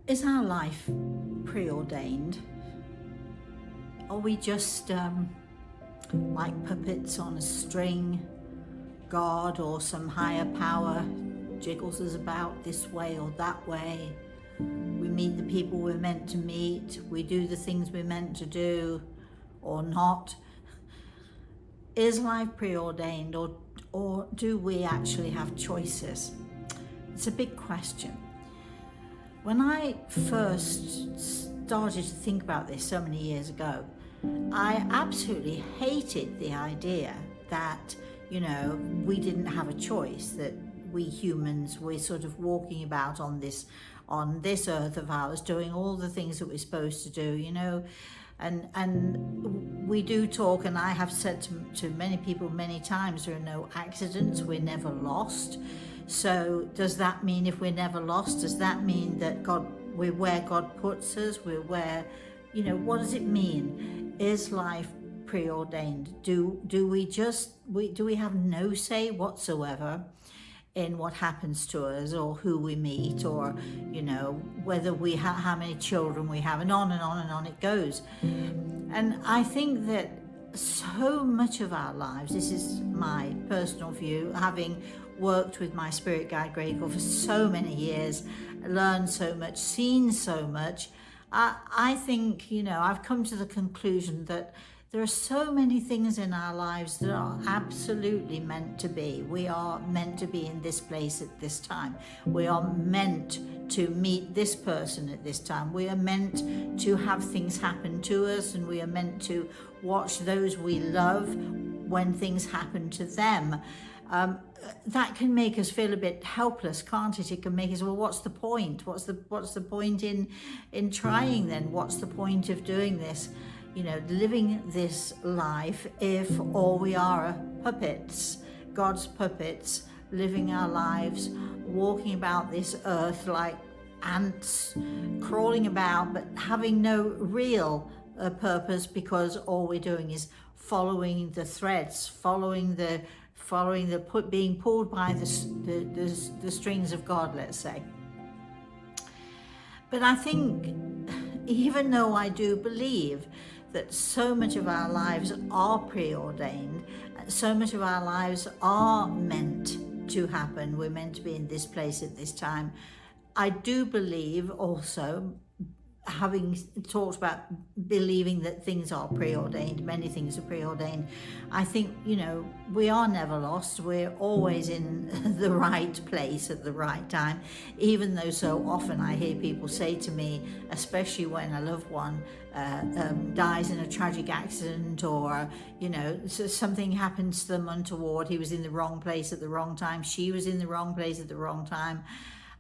Is our life preordained? Are we just like puppets on a string? God or some higher power jiggles us about this way or that way. We meet the people we're meant to meet. We do the things we're meant to do or not. Is life preordained, or do we actually have choices? It's a big question. When I first started to think about this so many years ago, I absolutely hated the idea that, we didn't have a choice, that we humans, we're sort of walking about on this earth of ours, doing all the things that we're supposed to do, and we do talk, and I have said to many people many times, there are no accidents, we're never lost. So does that mean if we're never lost, does that mean that we're where God puts us? We're where, what does it mean? Is life preordained? Do we have no say whatsoever in what happens to us, or who we meet, or whether we how many children we have, and on and on and on it goes. And I think that so much of our lives, this is my personal view, having worked with my spirit guide Gregor for so many years, learned so much, seen so much, I think I've come to the conclusion that there are so many things in our lives that are absolutely meant to be. We are meant to be in this place at this time. We are meant to meet this person at this time. We are meant to have things happen to us, and we are meant to watch those we love when things happen to them. That can make us feel a bit helpless, can't it? It can make us, well, what's the point? What's the point in trying then? What's the point of doing this? Living this life, if all we are puppets, God's puppets, living our lives, walking about this earth like ants, crawling about, but having no real purpose, because all we're doing is following the threads, being pulled by the strings of God, let's say. But I think, even though I do believe that so much of our lives are preordained, so much of our lives are meant to happen, we're meant to be in this place at this time, I do believe also, having talked about believing that things are preordained, many things are preordained, I think, we are never lost. We're always in the right place at the right time, even though so often I hear people say to me, especially when a loved one dies in a tragic accident, or, something happens to them untoward, he was in the wrong place at the wrong time, she was in the wrong place at the wrong time.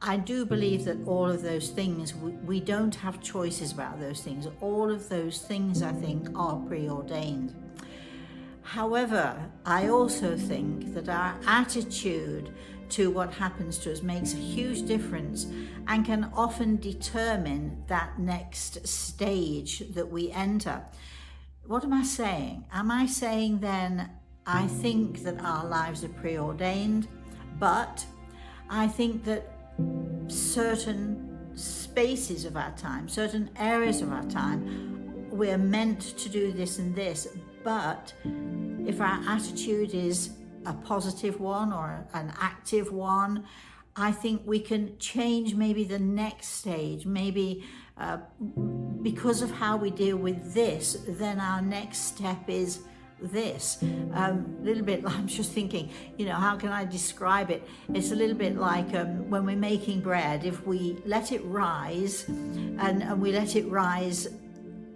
I do believe that all of those things, we don't have choices about those things. All of those things, I think, are preordained. However, I also think that our attitude to what happens to us makes a huge difference, and can often determine that next stage that we enter. What am I saying? Am I saying then, I think that our lives are preordained, but I think that certain spaces of our time, certain areas of our time, we're meant to do this and this, but if our attitude is a positive one or an active one, I think we can change maybe the next stage. Maybe because of how we deal with this, then our next step is this. Little bit, I'm just thinking, how can I describe it? It's a little bit like when we're making bread. If we let it rise, and we let it rise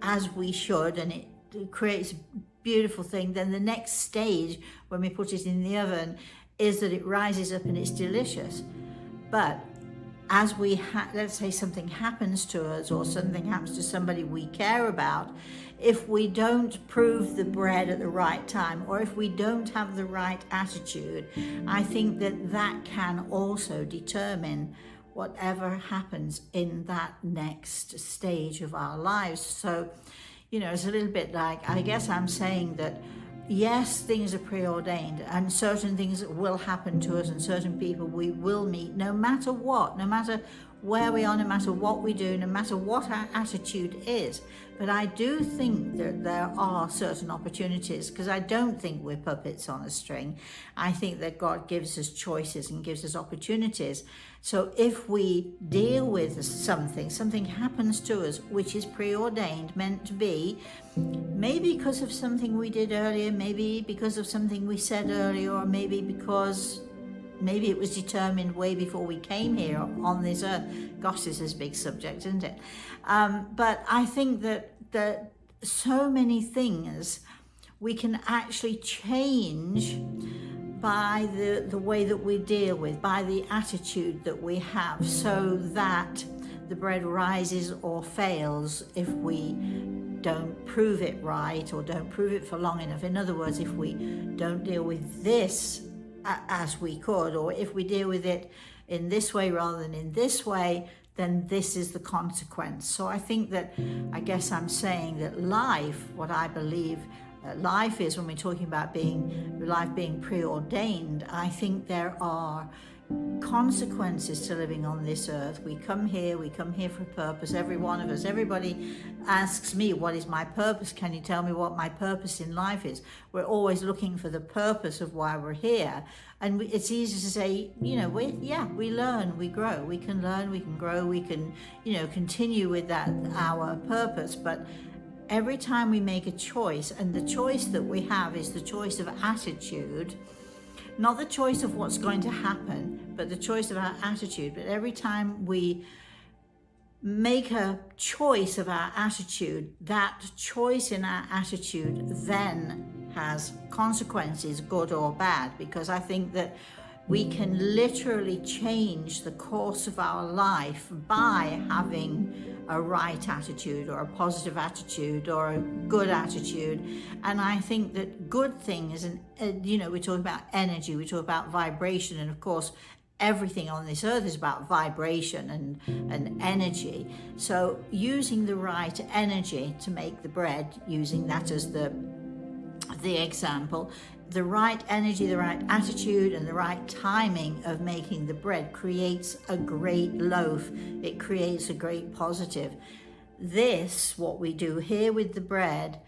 as we should, and it creates a beautiful thing, then the next stage when we put it in the oven is that it rises up and it's delicious. But as let's say something happens to us, or something happens to somebody we care about, if we don't prove the bread at the right time, or if we don't have the right attitude, I think that can also determine whatever happens in that next stage of our lives. So, it's a little bit like, I guess I'm saying that yes, things are preordained, and certain things will happen to us, and certain people we will meet, no matter what, no matter where we are, no matter what we do, no matter what our attitude is. But I do think that there are certain opportunities, because I don't think we're puppets on a string. I think that God gives us choices and gives us opportunities. So if we deal with something happens to us which is preordained, meant to be, maybe because of something we did earlier, maybe because of something we said earlier, or maybe it was determined way before we came here on this earth. Gosh, this is a big subject, isn't it? But I think that so many things we can actually change by the way that we deal with, by the attitude that we have, so that the bread rises or fails if we don't prove it right or don't prove it for long enough. In other words, if we don't deal with this as we could, or if we deal with it in this way rather than in this way, then this is the consequence. So I think that, I guess I'm saying that life, what I believe life is, when we're talking about life being preordained, I think there are consequences to living on this earth. We come here for a purpose, every one of us. Everybody asks me, what is my purpose? Can you tell me what my purpose in life is? We're always looking for the purpose of why we're here. And it's easy to say, we learn, we grow, we can learn, we can grow, we can, continue with that, our purpose. But every time we make a choice, and the choice that we have is the choice of attitude, not the choice of what's going to happen, but the choice of our attitude. But every time we make a choice of our attitude, that choice in our attitude then has consequences, good or bad, because I think that we can literally change the course of our life by having a right attitude or a positive attitude or a good attitude. And I think that good things, and we talk about energy, we talk about vibration, and of course everything on this earth is about vibration and energy. So using the right energy to make the bread, using that as the example, the right energy, the right attitude, and the right timing of making the bread creates a great loaf. It creates a great positive. This, what we do here with the bread,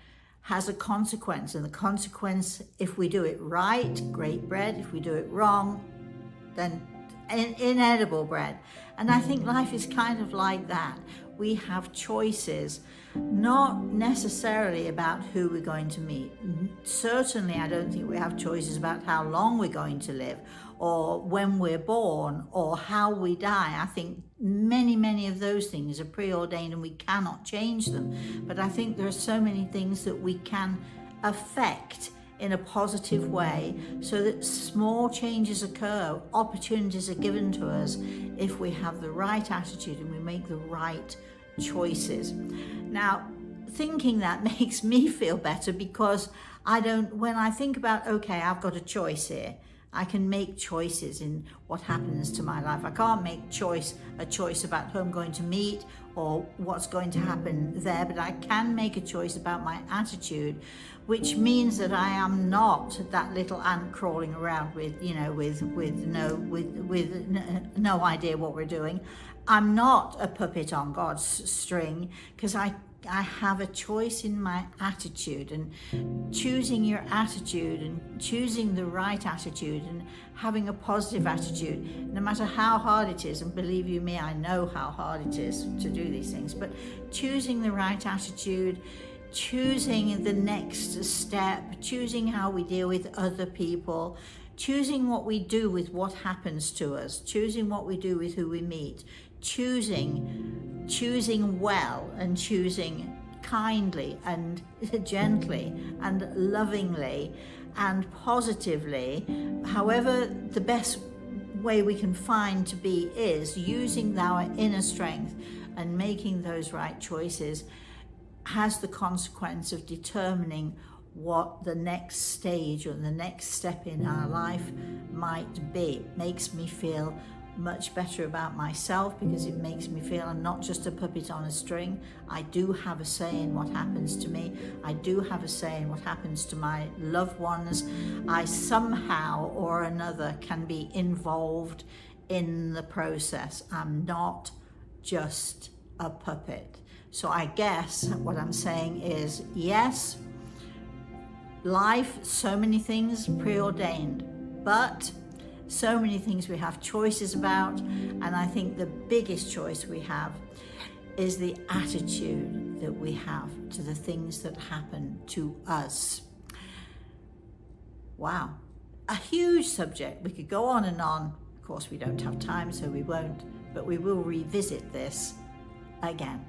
has a consequence. And the consequence, if we do it right, great bread. If we do it wrong, then inedible bread. And I think life is kind of like that. We have choices, not necessarily about who we're going to meet. Certainly, I don't think we have choices about how long we're going to live, or when we're born, or how we die. I think many of those things are preordained and we cannot change them. But I think there are so many things that we can affect in a positive way, so that small changes occur, opportunities are given to us if we have the right attitude and we make the right choices. Now, thinking that makes me feel better, because when I think about, okay, I've got a choice here, I can make choices in what happens to my life. I can't make a choice about who I'm going to meet or what's going to happen there, but I can make a choice about my attitude, which means that I am not that little ant crawling around with no idea what we're doing. I'm not a puppet on God's string, because I have a choice in my attitude, and choosing your attitude and choosing the right attitude and having a positive attitude, no matter how hard it is. And believe you me, I know how hard it is to do these things, but choosing the right attitude, choosing the next step, choosing how we deal with other people, choosing what we do with what happens to us, choosing what we do with who we meet, choosing well, and choosing kindly and gently and lovingly and positively. However, the best way we can find to be is using our inner strength and making those right choices has the consequence of determining what the next stage or the next step in our life might be. Makes me feel much better about myself, because it makes me feel I'm not just a puppet on a string. I do have a say in what happens to me. I do have a say in what happens to my loved ones. I somehow or another can be involved in the process. I'm not just a puppet. So I guess what I'm saying is, yes, life, so many things preordained, but so many things we have choices about. And I think the biggest choice we have is the attitude that we have to the things that happen to us. Wow, a huge subject. We could go on and on. Of course, we don't have time, so we won't, but we will revisit this again.